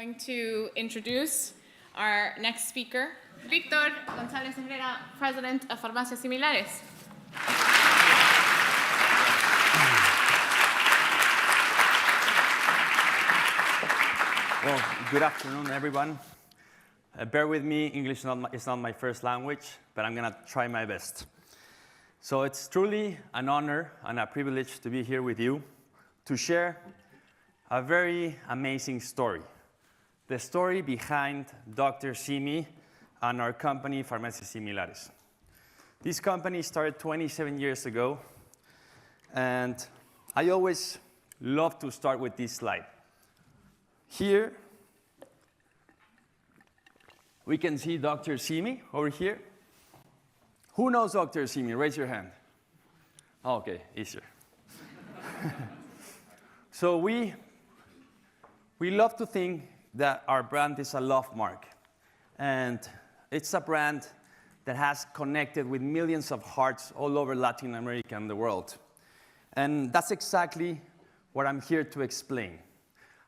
going to introduce our next speaker, González Herrera, president of Farmacias Similares. Well, good afternoon, everyone. Bear with me, English is not my first language, but I'm going to try my best. So it's truly an honor and a privilege to be here with you to share a very amazing story. The story behind Dr. Simi and our company, Farmacias Similares. This company started 27 years ago, and I always love to start with this slide. Here, we can see Dr. Simi over here. Who knows Dr. Simi? Raise your hand. Oh, okay, easier. So we love to think that our brand is a Lovemark. And it's a brand that has connected with millions of hearts all over Latin America and the world. And that's exactly what I'm here to explain.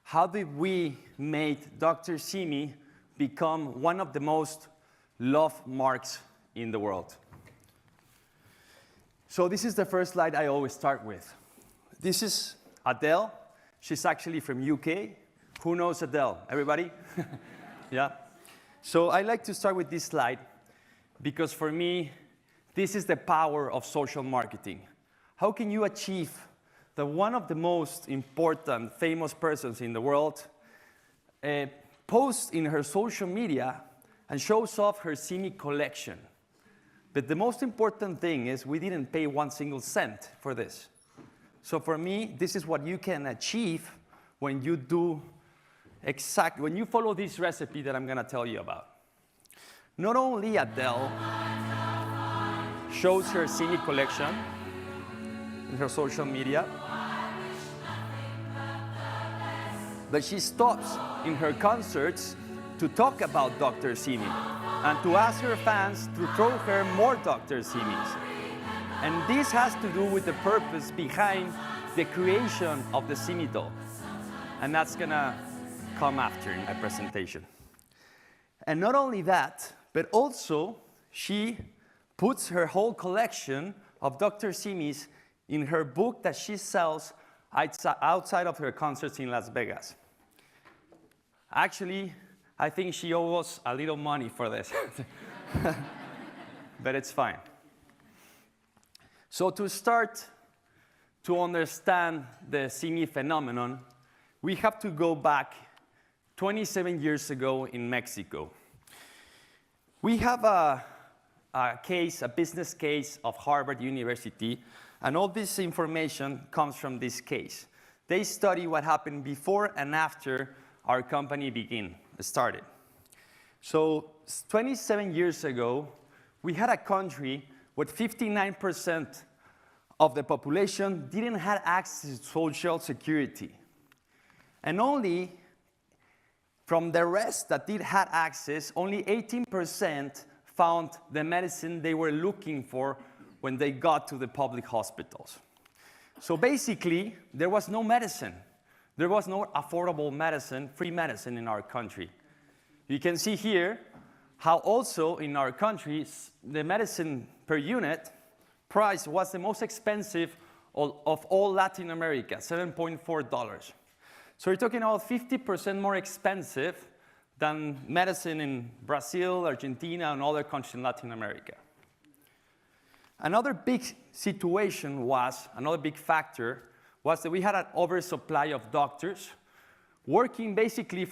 How did we make Dr. Simi become one of the most loved marks in the world? So this is the first slide I always start with. This is Adele. She's actually from UK. Who knows Adele? Everybody? Yeah. So I like to start with this slide because for me, this is the power of social marketing. How can you achieve that one of the most important, famous persons in the world posts in her social media and shows off her Simi collection? But the most important thing is we didn't pay 1 single cent for this. So for me, this is what you can achieve when you do when you follow this recipe that I'm going to tell you about. Not only Adele shows her Simi collection in her social media, but she stops in her concerts to talk about Dr. Simi and to ask her fans to throw her more Dr. Simis. And this has to do with the purpose behind the creation of the Simi doll. And that's going to come after in my presentation. And not only that, but also she puts her whole collection of Dr. Simis in her book that she sells outside of her concerts in Las Vegas. Actually, I think she owes us a little money for this. But it's fine. So to start to understand the Simi phenomenon, we have to go back 27 years ago in Mexico. We have a business case of Harvard University, and all this information comes from this case. They study what happened before and after our company started. So 27 years ago, we had a country where 59% of the population didn't have access to social security. And only from the rest that did have access, only 18% found the medicine they were looking for when they got to the public hospitals. So basically, there was no medicine. There was no affordable medicine, free medicine in our country. You can see here how also in our country, the medicine per unit price was the most expensive of all Latin America, $7.4. So you're talking about 50% more expensive than medicine in Brazil, Argentina, and other countries in Latin America. Another big factor was that we had an oversupply of doctors working basically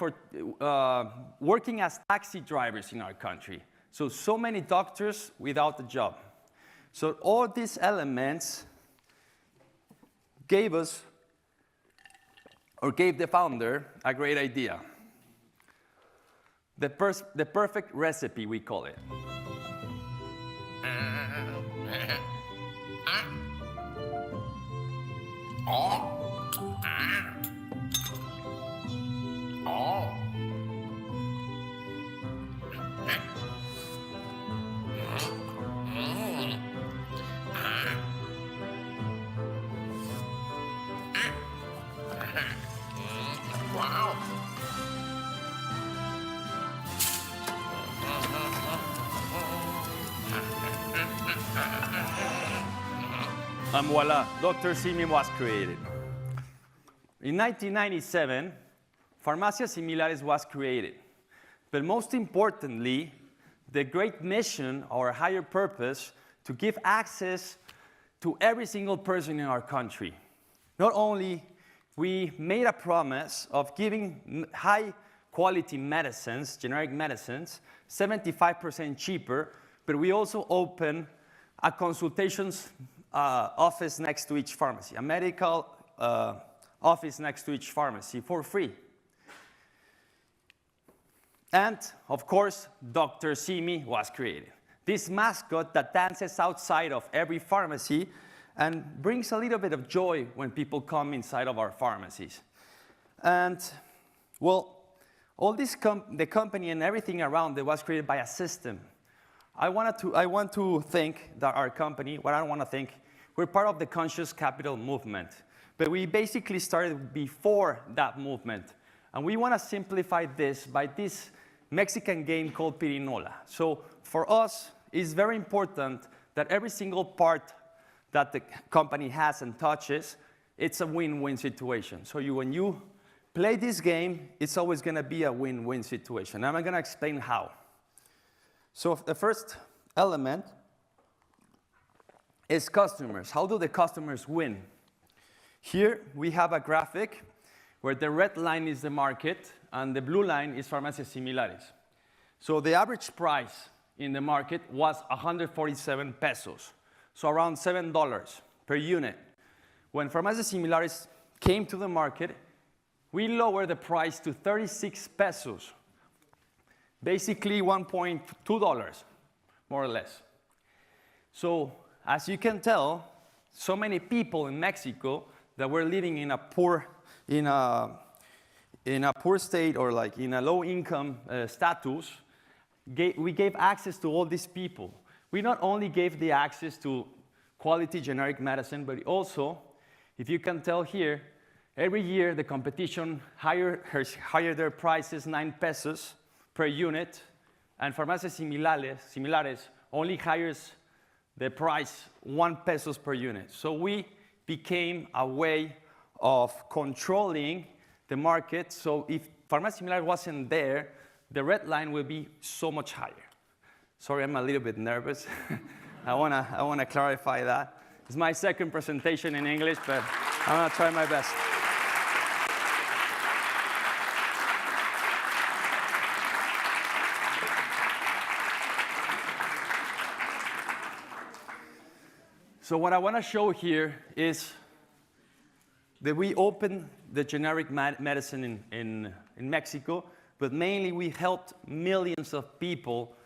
working as taxi drivers in our country. So many doctors without a job. So all these elements gave the founder a great idea. The perfect recipe, we call it. Wow. And voila, Dr. Simi was created. In 1997, Farmacias Similares was created. But most importantly, the great mission, our higher purpose, to give access to every single person in our country. Not only we made a promise of giving high-quality medicines, generic medicines, 75% cheaper, but we also opened a consultations office next to each pharmacy, a medical office next to each pharmacy for free. And, of course, Dr. Simi was created. This mascot that dances outside of every pharmacy and brings a little bit of joy when people come inside of our pharmacies. And, well, all this the company and everything around it was created by a system. I want to think that our company, what I want to think, we're part of the conscious capital movement. But we basically started before that movement. And we want to simplify this by this Mexican game called pirinola. So for us, it's very important that every single part that the company has and touches, it's a win-win situation. So when you play this game, it's always going to be a win-win situation. And I'm going to explain how. So the first element is customers. How do the customers win? Here we have a graphic where the red line is the market and the blue line is Farmacias Similares. So the average price in the market was 147 pesos, so around $7 per unit. When Farmacias Similares came to the market, we lowered the price to 36 pesos, basically $1.2, more or less. So as you can tell, so many people in Mexico that were living in a poor state or like in a low-income status, we gave access to all these people. We not only gave the access to quality generic medicine, but also, if you can tell here, every year the competition higher their prices 9 pesos per unit, and Farmacias Similares only hires the price 1 pesos per unit. So we became a way of controlling the market. So if Farmacias Similares wasn't there, the red line will be so much higher. Sorry, I'm a little bit nervous. I wanna clarify that. It's my second presentation in English, but I'm gonna try my best. So what I want to show here is that we opened the generic medicine in Mexico, but mainly we helped millions of people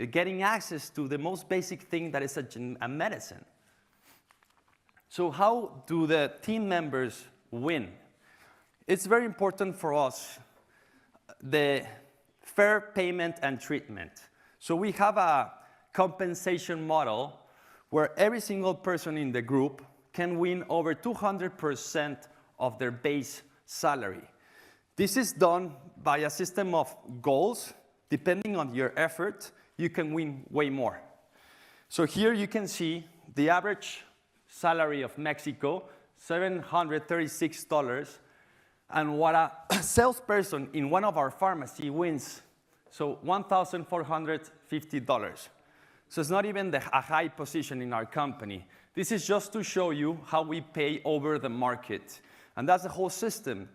getting access to the most basic thing that is a medicine. So how do the team members win? It's very important for us, the fair payment and treatment. So we have a compensation model where every single person in the group can win over 200% of their base salary. This is done by a system of goals. Depending on your effort, you can win way more. So here you can see the average salary of Mexico, $736, and what a salesperson in one of our pharmacies wins, so $1,450. So it's not even a high position in our company. This is just to show you how we pay over the market. And that's the whole system.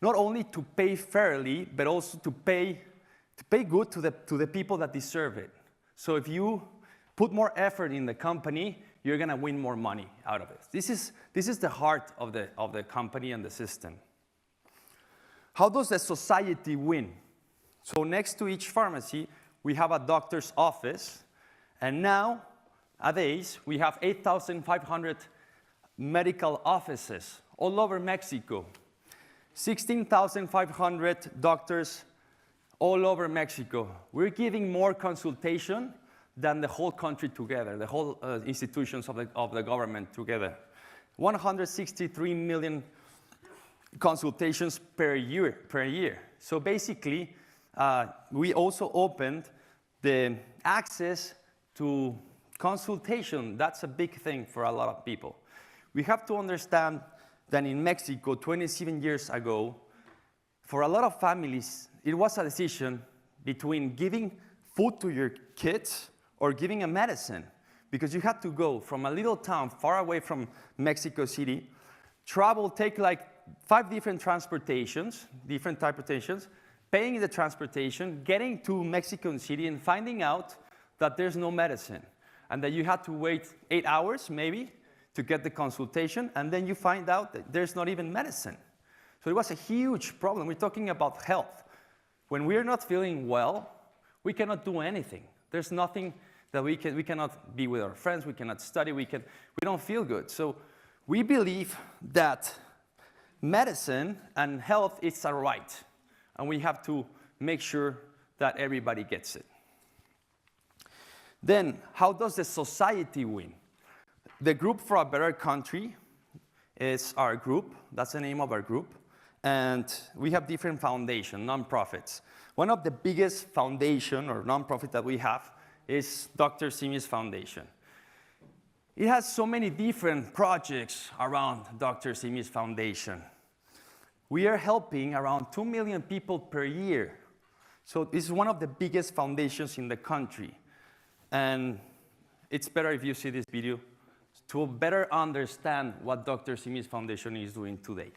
Not only to pay fairly, but also to pay good to the people that deserve it. So if you put more effort in the company, you're going to win more money out of it. This is the heart of the company and the system. How does the society win? So next to each pharmacy, we have a doctor's office. And nowadays, we have 8,500 medical offices all over Mexico. 16,500 doctors all over Mexico. We're giving more consultation than the whole country together, the whole institutions of the government together. 163 million consultations per year. So basically, we also opened the access to consultation. That's a big thing for a lot of people. we have to understand that in Mexico, 27 years ago, for a lot of families, it was a decision between giving food to your kids or giving a medicine, because you had to go from a little town far away from Mexico City, travel, take like 5 different transportations, paying the transportation, getting to Mexico City and finding out that there's no medicine and that you had to wait 8 hours maybe to get the consultation, and then you find out that there's not even medicine. So it was a huge problem. We're talking about health. When we're not feeling well, we cannot do anything. There's nothing that we cannot be with our friends, we cannot study, we don't feel good. So we believe that medicine and health is a right, and we have to make sure that everybody gets it. Then, how does the society win? The Group for a Better Country is our group. That's the name of our group. And we have different foundations, nonprofits. One of the biggest foundation or nonprofit that we have is Dr. Simi's Foundation. It has so many different projects around Dr. Simi's Foundation. We are helping around 2 million people per year. So it's one of the biggest foundations in the country. And it's better if you see this video to better understand what Dr. Simi's Foundation is doing today.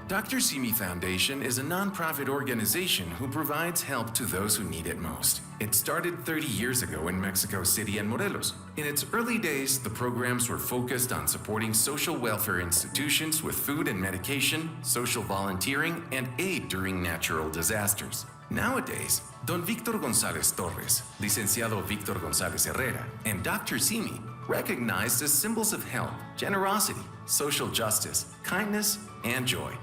Dr. Simi Foundation is a nonprofit organization who provides help to those who need it most. It started 30 years ago in Mexico City and Morelos. In its early days, the programs were focused on supporting social welfare institutions with food and medication, social volunteering, and aid during natural disasters. Nowadays, Don Victor González Torres, Licenciado Victor González Herrera, and Dr. Simi, recognized as symbols of help, generosity, social justice, kindness, and joy.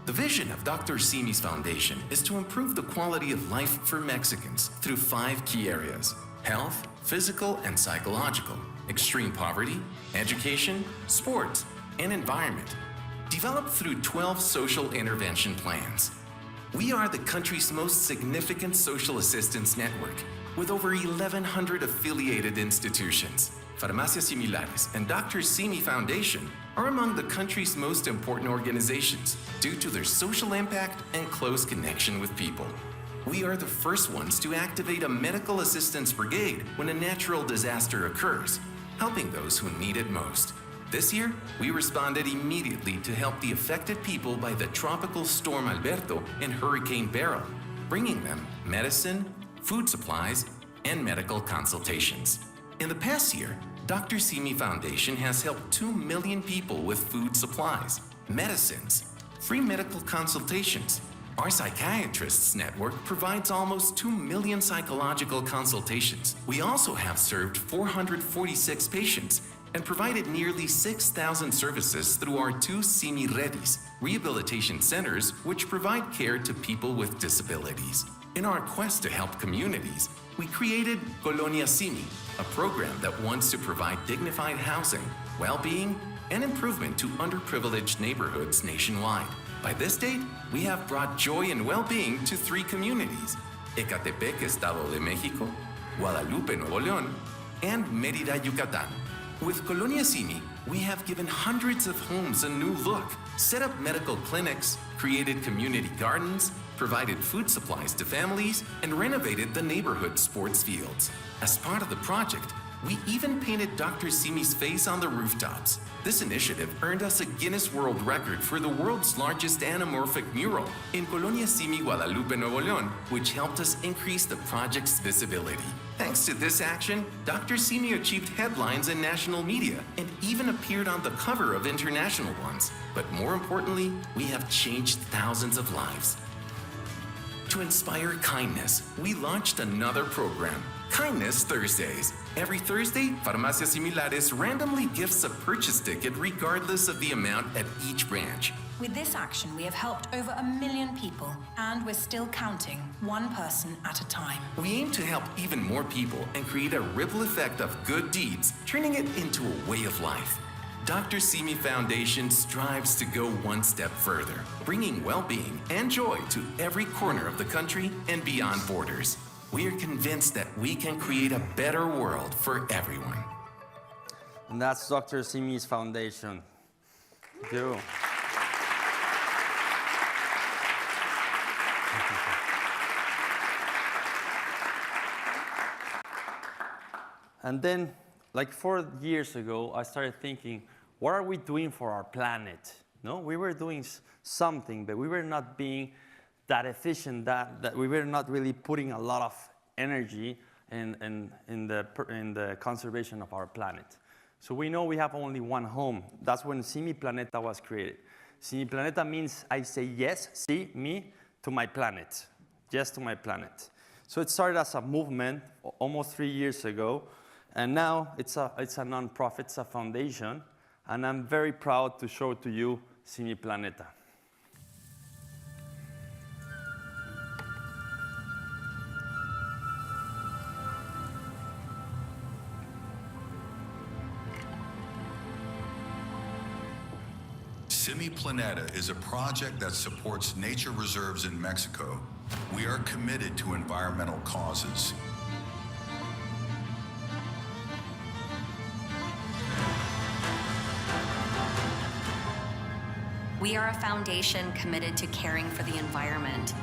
The vision of Dr. Simi's Foundation is to improve the quality of life for Mexicans through 5 key areas: health, physical and psychological, extreme poverty, education, sports, and environment. Developed through 12 social intervention plans. We are the country's most significant social assistance network, with over 1,100 affiliated institutions. Farmacias Similares and Dr. Simi Foundation are among the country's most important organizations due to their social impact and close connection with people. We are the first ones to activate a medical assistance brigade when a natural disaster occurs, helping those who need it most. This year, we responded immediately to help the affected people by the tropical storm Alberto and Hurricane Beryl, bringing them medicine, food supplies, and medical consultations. In the past year, Dr. Simi Foundation has helped 2 million people with food supplies, medicines, free medical consultations. Our psychiatrists network provides almost 2 million psychological consultations. We also have served 446 patients and provided nearly 6,000 services through our 2 Simi Redis, rehabilitation centers which provide care to people with disabilities. In our quest to help communities, we created Colonia Simi, a program that wants to provide dignified housing, well-being, and improvement to underprivileged neighborhoods nationwide. By this date, we have brought joy and well-being to 3 communities: Ecatepec, Estado de México, Guadalupe, Nuevo León, and Mérida, Yucatán. With Colonia Simi, we have given hundreds of homes a new look, set up medical clinics, created community gardens, provided food supplies to families, and renovated the neighborhood sports fields. As part of the project, we even painted Dr. Simi's face on the rooftops. This initiative earned us a Guinness World Record for the world's largest anamorphic mural in Colonia Simi, Guadalupe, Nuevo León, which helped us increase the project's visibility. Thanks to this action, Dr. Simi achieved headlines in national media and even appeared on the cover of international ones. But more importantly, we have changed thousands of lives. To inspire kindness, we launched another program, Kindness Thursdays. Every Thursday, Farmacias Similares randomly gifts a purchase ticket regardless of the amount at each branch. With this action, we have helped over 1 million people, and we're still counting, 1 person at a time. We aim to help even more people and create a ripple effect of good deeds, turning it into a way of life. Dr. Simi Foundation strives to go 1 step further, bringing well-being and joy to every corner of the country and beyond borders. We are convinced that we can create a better world for everyone. And that's Dr. Simi's foundation. Thank you. And then, like 4 years ago, I started thinking, what are we doing for our planet? No, we were doing something, but we were not being that efficient, that we were not really putting a lot of energy in the conservation of our planet. So we know we have only one home. That's when Simi Planeta was created. Simi Planeta means I say yes, sí, me, to my planet. Yes to my planet. So it started as a movement almost 3 years ago, and now it's a non-profit, it's a foundation, and I'm very proud to show to you Simi Planeta. Simi Planeta is a project that supports nature reserves in Mexico. We are committed to environmental causes. We are a foundation committed to caring for the environment.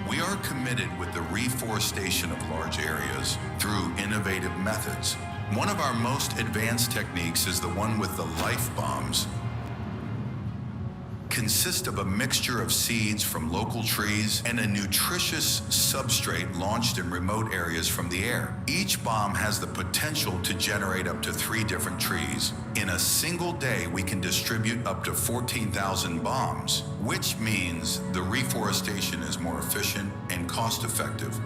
We are committed with the reforestation of large areas through innovative methods. One of our most advanced techniques is the one with the life bombs. Consists of a mixture of seeds from local trees and a nutritious substrate launched in remote areas from the air. Each bomb has the potential to generate up to 3 different trees. In a single day, we can distribute up to 14,000 bombs, which means the reforestation is more efficient and cost-effective.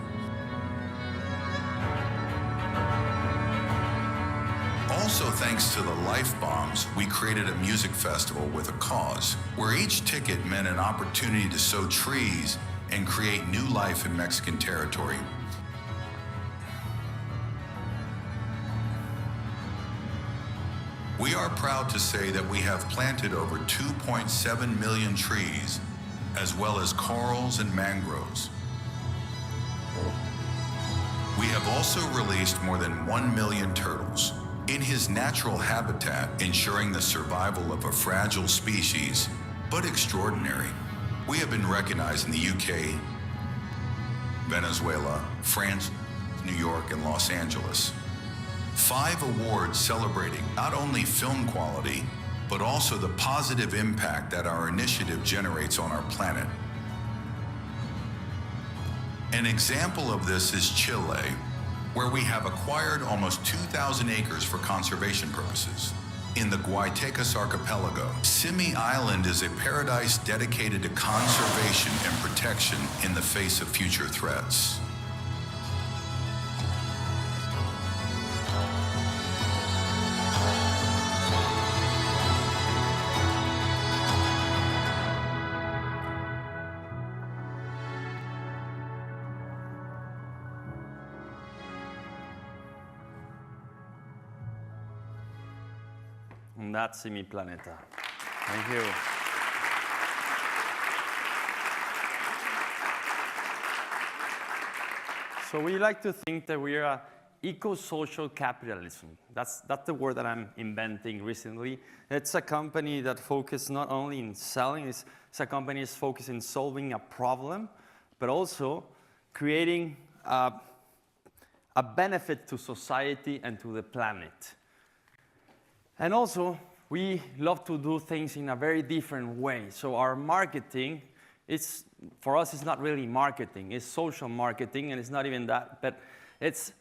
Also, thanks to the life bombs, we created a music festival with a cause, where each ticket meant an opportunity to sow trees and create new life in Mexican territory. We are proud to say that we have planted over 2.7 million trees, as well as corals and mangroves. We have also released more than 1 million turtles in his natural habitat, ensuring the survival of a fragile species, but extraordinary. We have been recognized in the UK, Venezuela, France, New York, and Los Angeles. 5 awards celebrating not only film quality, but also the positive impact that our initiative generates on our planet. An example of this is Chile, where we have acquired almost 2,000 acres for conservation purposes. In the Guaytecas archipelago, Simi Island is a paradise dedicated to conservation and protection in the face of future threats. And that's Simi Planeta. Thank you. So we like to think that we are eco-social capitalism. That's the word that I'm inventing recently. It's a company that focuses not only in selling, it's a company that's focused in solving a problem, but also creating a benefit to society and to the planet. And also, we love to do things in a very different way. So our marketing, for us, it's not really marketing. It's social marketing, and it's not even that. But it's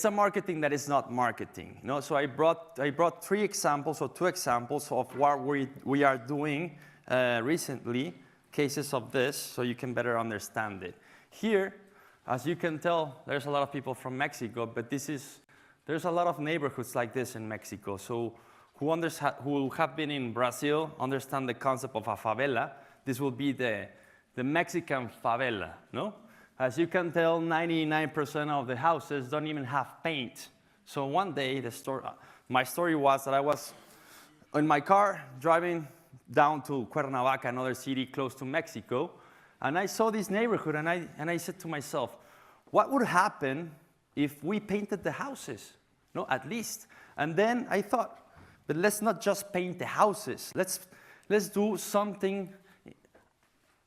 a marketing that is not marketing. You know? So I brought 3 examples, or 2 examples of what we are doing recently, cases of this, so you can better understand it. Here, as you can tell, there's a lot of people from Mexico, but there's a lot of neighborhoods like this in Mexico. So who have been in Brazil understand the concept of a favela. This will be the Mexican favela, no? As you can tell, 99% of the houses don't even have paint. So one day, my story was that I was in my car driving down to Cuernavaca, another city close to Mexico, And I saw this neighborhood, and I said to myself, what would happen if we painted the houses? No, at least. And then I thought, but let's not just paint the houses. Let's do something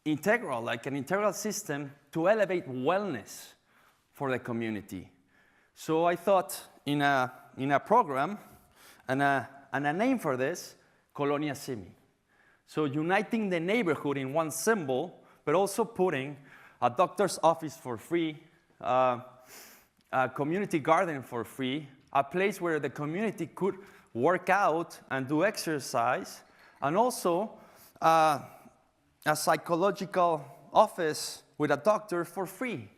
integral, like an integral system to elevate wellness for the community. So I thought in a program and a name for this, Colonia Simi. So uniting the neighborhood in one symbol, but also putting a doctor's office for free, a community garden for free, a place where the community could work out and do exercise, and also a psychological office with a doctor for free.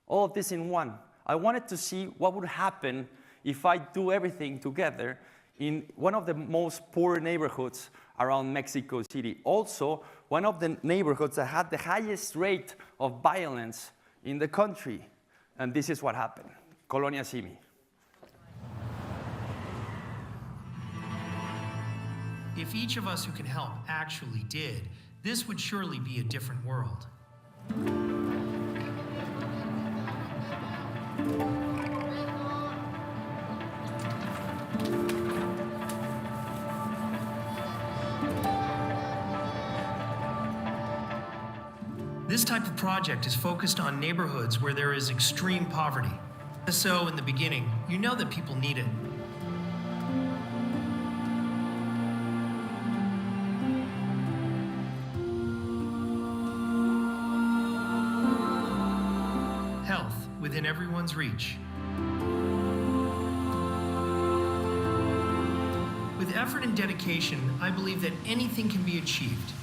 All of this in one. I wanted to see what would happen if I do everything together in one of the most poor neighborhoods around Mexico City. Also, one of the neighborhoods that had the highest rate of violence in the country. And this is what happened. Colonia Simi. If each of us who can help actually did, this would surely be a different world. This type of project is focused on neighborhoods where there is extreme poverty. So in the beginning, you know that people need it. Health within everyone's reach. With effort and dedication, I believe that anything can be achieved.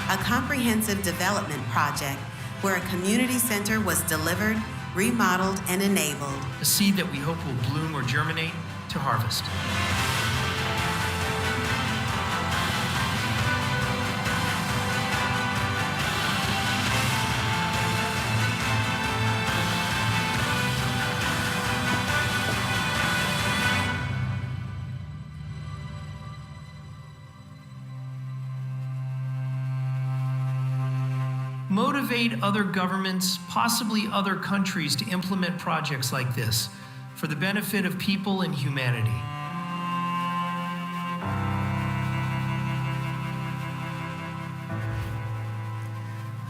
A comprehensive development project where a community center was delivered, remodeled, and enabled. A seed that we hope will bloom or germinate to harvest. Motivate other governments, possibly other countries, to implement projects like this for the benefit of people and humanity.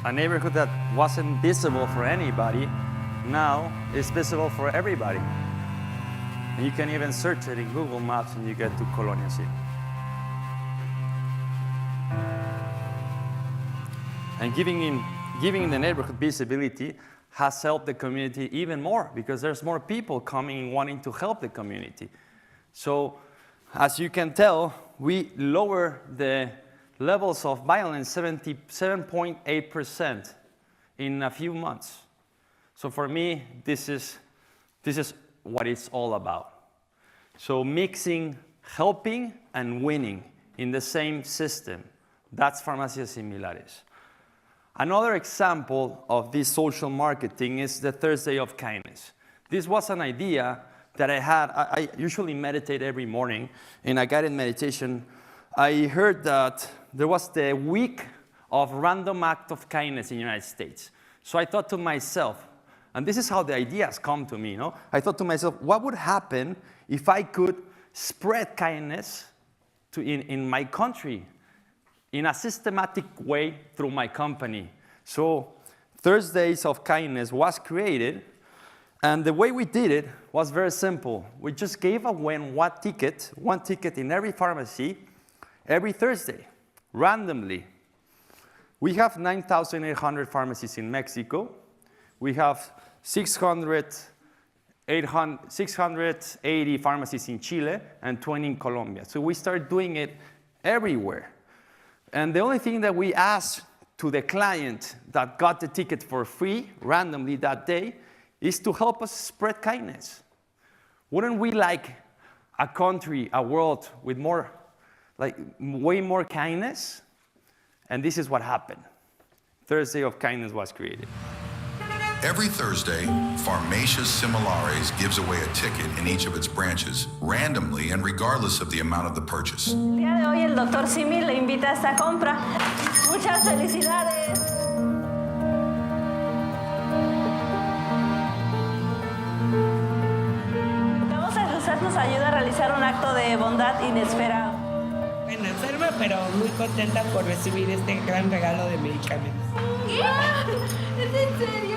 A neighborhood that wasn't visible for anybody now is visible for everybody. And you can even search it in Google Maps and you get to Colonia Simi. And giving the neighborhood visibility has helped the community even more because there's more people coming and wanting to help the community. So as you can tell, we lower the levels of violence 77.8% in a few months. So for me, this is what it's all about. So mixing helping and winning in the same system. That's Farmacias Similares. Another example of this social marketing is the Thursday of Kindness. This was an idea that I had. I usually meditate every morning. In a guided meditation, I heard that there was the week of random act of kindness in the United States. So I thought to myself, and this is how the ideas come to me, you know? I thought to myself, what would happen if I could spread kindness in my country in a systematic way through my company? So Thursdays of Kindness was created, and the way we did it was very simple. We just gave away one ticket in every pharmacy, every Thursday, randomly. We have 9,800 pharmacies in Mexico. We have 680 pharmacies in Chile and 20 in Colombia. So we started doing it everywhere. And the only thing that we asked to the client that got the ticket for free randomly that day is to help us spread kindness. Wouldn't we like a country, a world with more, like way more kindness? And this is what happened. Thursday of Kindness was created. Every Thursday, Farmacias Similares gives away a ticket in each of its branches, randomly and regardless of the amount of the purchase. El día de hoy el Dr. Simi le invita a esta compra. Muchas felicidades. Vamos a usar nos ayuda a realizar un acto de bondad inesperado. Bueno, enferma, pero muy contenta por recibir este gran regalo de medicamentos. ¿Es en serio?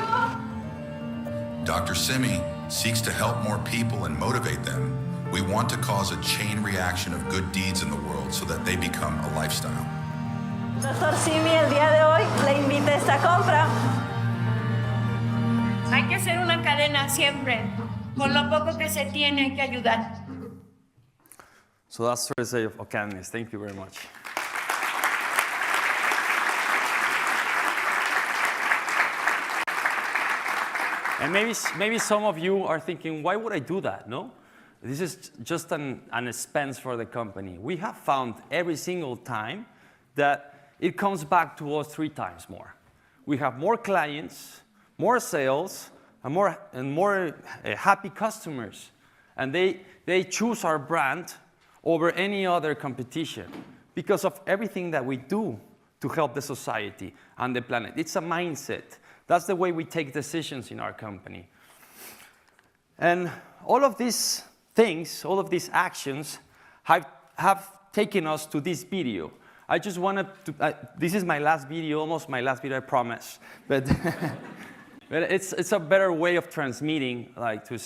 Dr. Simi seeks to help more people and motivate them. We want to cause a chain reaction of good deeds in the world so that they become a lifestyle. Dr. Simi, el día de hoy le invita a esta compra. Hay que hacer una cadena siempre. Con lo poco que se tiene hay que ayudar. So that's Thursday of Kindness. Thank you very much. And maybe some of you are thinking, why would I do that? No? This is just an expense for the company. We have found every single time that it comes back to us 3 times more. We have more clients, more sales, and more happy customers. And they choose our brand over any other competition because of everything that we do to help the society and the planet. It's a mindset. That's the way we take decisions in our company. And all of these things, all of these actions have taken us to this video. I just wanted to, this is my last video, almost my last video, I promise. But, but it's a better way of transmitting to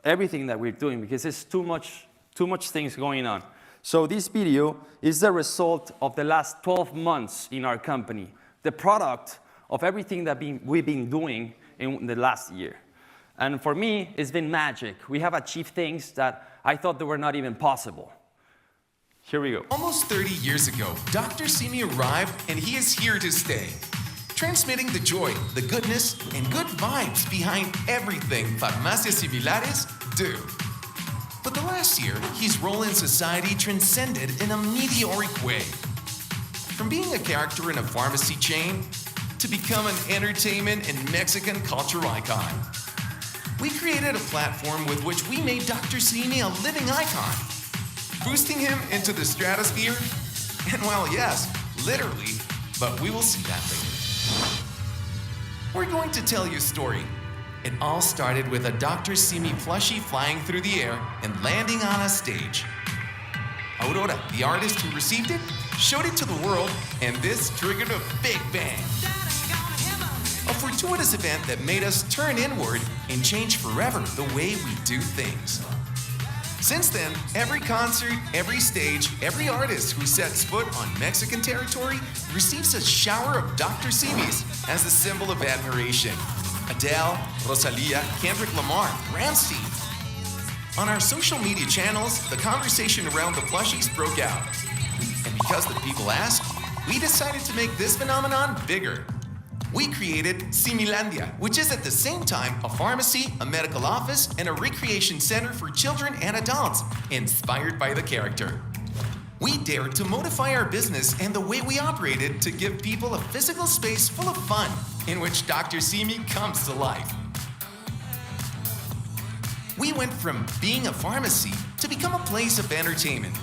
everything that we're doing because it's too much things going on. So this video is the result of the last 12 months in our company, the product of everything that we've been doing in the last year. And for me, it's been magic. We have achieved things that I thought they were not even possible. Here we go. Almost 30 years ago, Dr. Simi arrived, and he is here to stay, transmitting the joy, the goodness, and good vibes behind everything Farmacias Similares do. But the last year, his role in society transcended in a meteoric way. From being a character in a pharmacy chain to become an entertainment and Mexican cultural icon. We created a platform with which we made Dr. Simi a living icon, boosting him into the stratosphere, and well, yes, literally, but we will see that later. We're going to tell you a story. It all started with a Dr. Simi plushie flying through the air and landing on a stage. Aurora, the artist who received it, showed it to the world, and this triggered a big bang. A fortuitous event that made us turn inward and change forever the way we do things. Since then, every concert, every stage, every artist who sets foot on Mexican territory receives a shower of Dr. Simis as a symbol of admiration. Adele, Rosalia, Kendrick Lamar, Ramstein. On our social media channels, the conversation around the plushies broke out. And because the people asked, we decided to make this phenomenon bigger. We created Similandia, which is at the same time a pharmacy, a medical office, and a recreation center for children and adults, inspired by the character. We dared to modify our business and the way we operated to give people a physical space full of fun, in which Dr. Simi comes to life. We went from being a pharmacy to become a place of entertainment.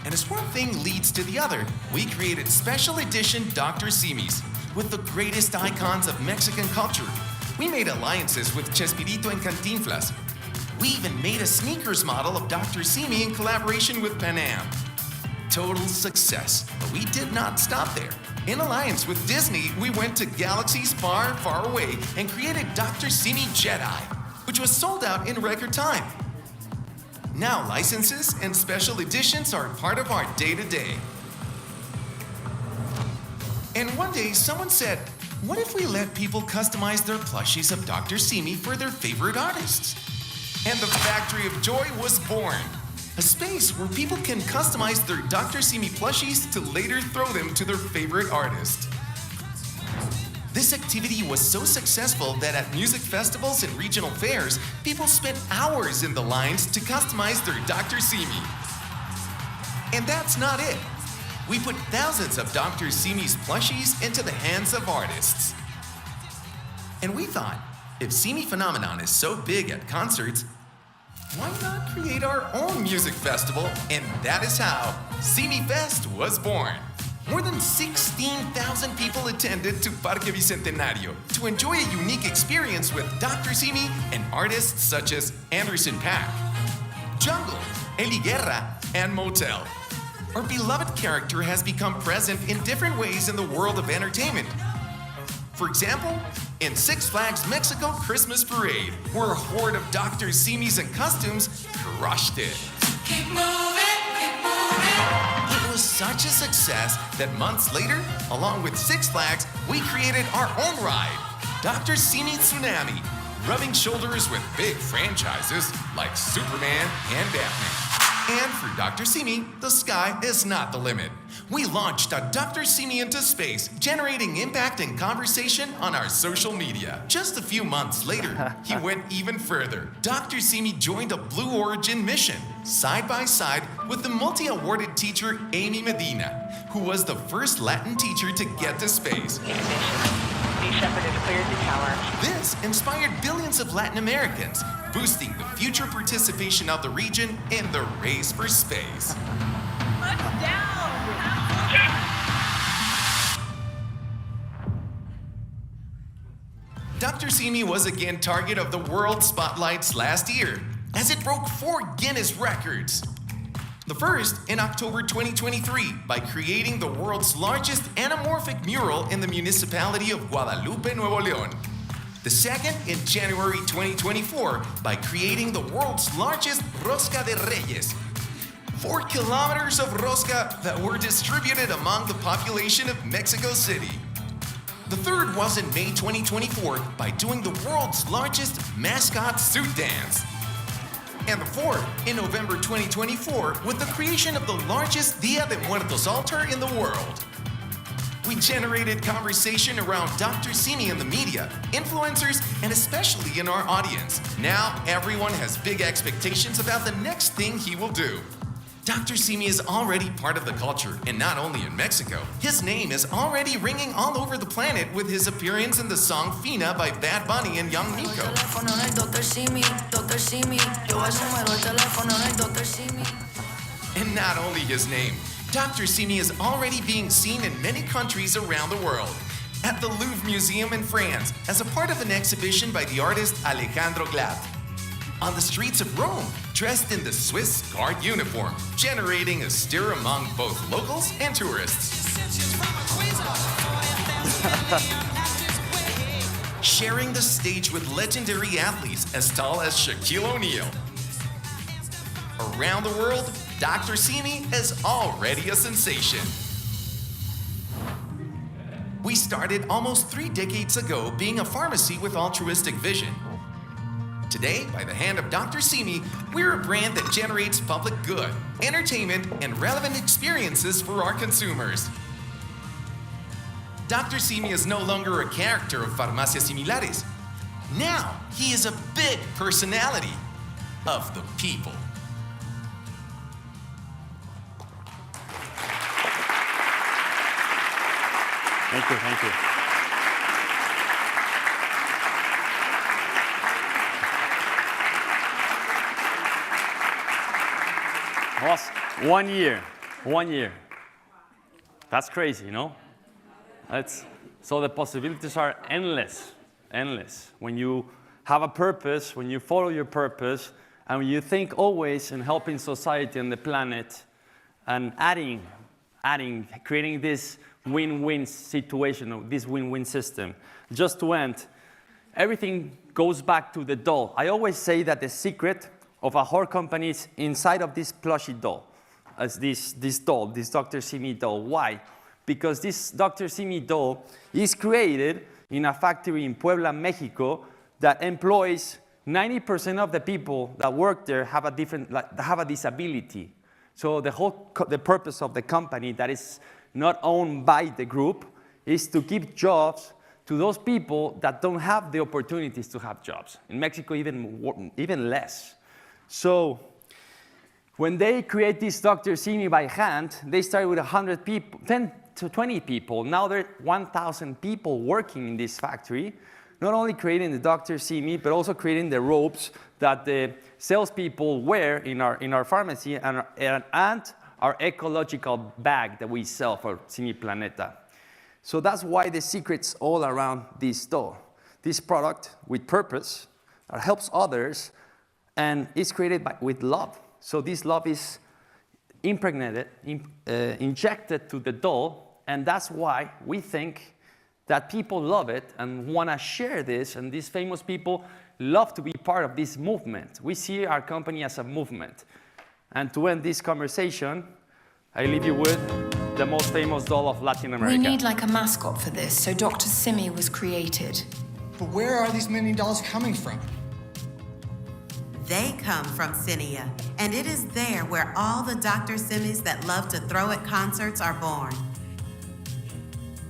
And as one thing leads to the other, we created special edition Dr. Simis, with the greatest icons of Mexican culture. We made alliances with Chespirito and Cantinflas. We even made a sneakers model of Dr. Simi in collaboration with Pan Am. Total success, but we did not stop there. In alliance with Disney, we went to galaxies far, far away and created Dr. Simi Jedi, which was sold out in record time. Now licenses and special editions are part of our day-to-day. And one day, someone said, what if we let people customize their plushies of Dr. Simi for their favorite artists? And the Factory of Joy was born. A space where people can customize their Dr. Simi plushies to later throw them to their favorite artist. This activity was so successful that at music festivals and regional fairs, people spent hours in the lines to customize their Dr. Simi. And that's not it. We put thousands of Dr. Simi's plushies into the hands of artists. And we thought, if Simi phenomenon is so big at concerts, why not create our own music festival? And that is how Simi Fest was born. More than 16,000 people attended to Parque Bicentenario to enjoy a unique experience with Dr. Simi and artists such as Anderson .Paak, Jungle, Eli Guerra, and Motel. Our beloved character has become present in different ways in the world of entertainment. For example, in Six Flags Mexico Christmas Parade, where a horde of Dr. Simis in costumes crushed it. Keep moving, keep moving. It was such a success that months later, along with Six Flags, we created our own ride, Dr. Simi Tsunami, rubbing shoulders with big franchises like Superman and Batman. And for Dr. Simi, the sky is not the limit. We launched a Dr. Simi into space, generating impact and conversation on our social media. Just a few months later, he went even further. Dr. Simi joined a Blue Origin mission, side by side with the multi-awarded teacher Amy Medina, who was the first Latin teacher to get to space. This inspired billions of Latin Americans, boosting the future participation of the region in the race for space. Dr. Simi was again target of the world spotlights last year, as it broke 4 Guinness records. The first in October 2023 by creating the world's largest anamorphic mural in the municipality of Guadalupe, Nuevo León. The second in January 2024 by creating the world's largest Rosca de Reyes. 4 kilometers of rosca that were distributed among the population of Mexico City. The third was in May 2024 by doing the world's largest mascot suit dance. And the fourth in November 2024 with the creation of the largest Dia de Muertos altar in the world. We generated conversation around Dr. Simi in the media, influencers, and especially in our audience. Now everyone has big expectations about the next thing he will do. Dr. Simi is already part of the culture, and not only in Mexico. His name is already ringing all over the planet with his appearance in the song Fina by Bad Bunny and Young Miko. And not only his name, Dr. Simi is already being seen in many countries around the world. At the Louvre Museum in France, as a part of an exhibition by the artist Alejandro Glatt. On the streets of Rome, dressed in the Swiss Guard uniform, generating a stir among both locals and tourists. Sharing the stage with legendary athletes as tall as Shaquille O'Neal. Around the world, Dr. Simi is already a sensation. We started almost 3 decades ago being a pharmacy with altruistic vision. Today, by the hand of Dr. Simi, we're a brand that generates public good, entertainment, and relevant experiences for our consumers. Dr. Simi is no longer a character of Farmacias Similares. Now, he is a big personality of the people. Thank you, thank you. Was 1 year, 1 year. That's crazy, you know? So the possibilities are endless, endless. When you have a purpose, when you follow your purpose, and when you think always in helping society and the planet, and adding, creating this win-win situation, this win-win system. Just to end, everything goes back to the doll. I always say that the secret of a whole company is inside of this plushy doll, as this doll, this Dr. Simi doll. Why? Because this Dr. Simi doll is created in a factory in Puebla, Mexico, that employs 90% of the people that work there have a disability. So the purpose of the company that is not owned by the group is to give jobs to those people that don't have the opportunities to have jobs. In Mexico, even less. So when they create this Dr. Simi by hand, they started with 100 people, 10 to 20 people. Now there are 1,000 people working in this factory, not only creating the Dr. Simi, but also creating the robes that the salespeople wear in our pharmacy and our ecological bag that we sell for Simi Planeta. So that's why the secret's all around this store. This product with purpose that helps others and is created with love. So this love is impregnated, injected to the doll, and that's why we think that people love it and want to share this, and these famous people love to be part of this movement. We see our company as a movement. And to end this conversation, I leave you with the most famous doll of Latin America. We need like a mascot for this, so Dr. Simi was created. But where are these many dolls coming from? They come from Cinia, and it is there where all the Dr. Simis that love to throw at concerts are born.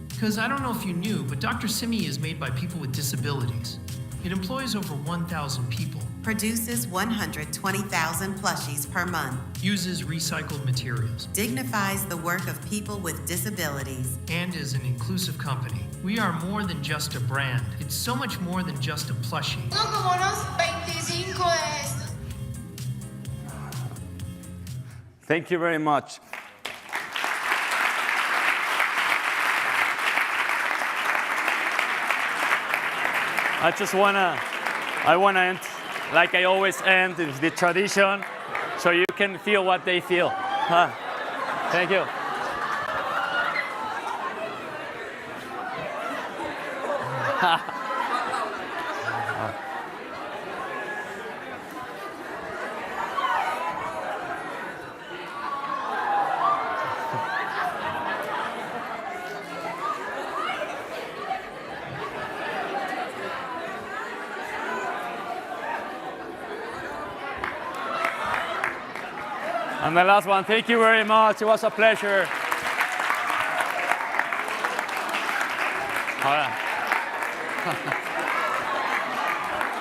Because I don't know if you knew, but Dr. Simi is made by people with disabilities. It employs over 1,000 people. Produces 120,000 plushies per month. Uses recycled materials. Dignifies the work of people with disabilities. And is an inclusive company. We are more than just a brand. It's so much more than just a plushie. Thank you very much. I wanna end like I always end, it's the tradition, so you can feel what they feel. Thank you. And the last one, thank you very much. It was a pleasure.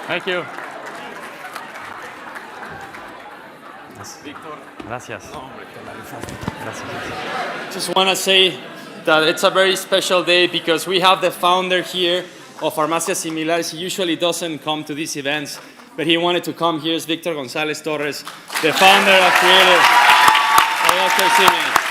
Thank you. Gracias. Gracias. Just want to say that it's a very special day because we have the founder here of Farmacias Similares. He usually doesn't come to these events, but he wanted to come here. It's Victor González Torres, the founder of Creative. Dr. Simi.